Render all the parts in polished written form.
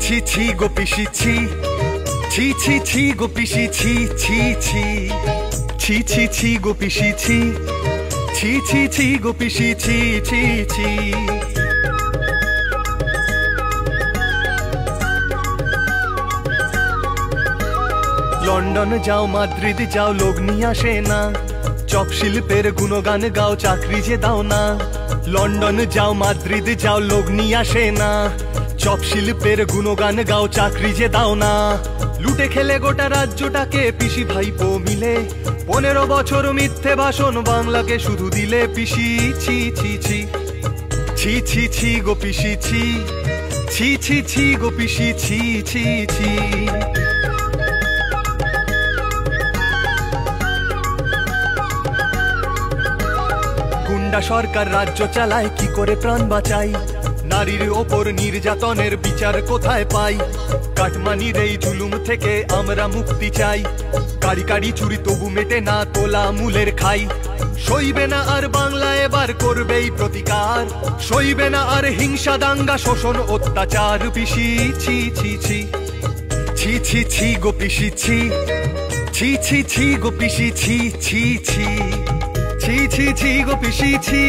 ছি ছি গো পিসি ছি, ছি ছি ছি গো পিসি ছি ছি ছি, ছি ছি ছি গো পিসি ছি, ছি ছি ছি গো পিসি ছি ছি ছি। লন্ডন যাও মাদ্রিদ যাও লোক নিয়ে আসে না, চপ শিল্পের গুণগান গাও চাকরি যে দাও না। লন্ডন যাও মাদ্রিদ যাও লোক নিয়ে আসে না, চপ শিল্পের গুণগান গাও চাকরি যে দাও না। লুটে খেলে গোটা রাজ্যটাকে পিসি ভাইপো মিলে, 15 বছর মিথ্যে ভাষণ বাংলাকে শুধু দিলে পিসি ছি ছি ছি, ছি ছি ছি গো পিসি ছি, ছি ছি ছি গো পিসি ছি ছি ছি। গুন্ডা সরকার রাজ্য চালায় কি করে প্রাণ বাঁচাই, নারীর ওপর নির্যাতনের বিচার কোথায় পাই। কাটমানির এই জুলুম থেকে আমরা মুক্তি চাই, কারি কারি চুরি তবু মেটে না তোলা মূলের খাই। সইবে না আর বাংলা এবার করবেই প্রতিকার, সইবে না আর হিংসা দাঙ্গা শোষণ অত্যাচার। পিসি ছি ছি ছি, ছি ছি ছি গো পিসি ছি, ছি ছি ছি গো পিসি ছি ছি ছি, ছি ছি ছি গো পিসি ছি,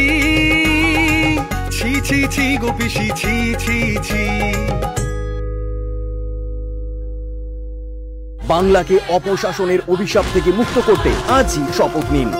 ছি ছি ছি গো পিসি ছি ছি ছি। বাংলাকে অপশাসনের অভিশাপ থেকে মুক্ত করতে আজই শপথ নিন।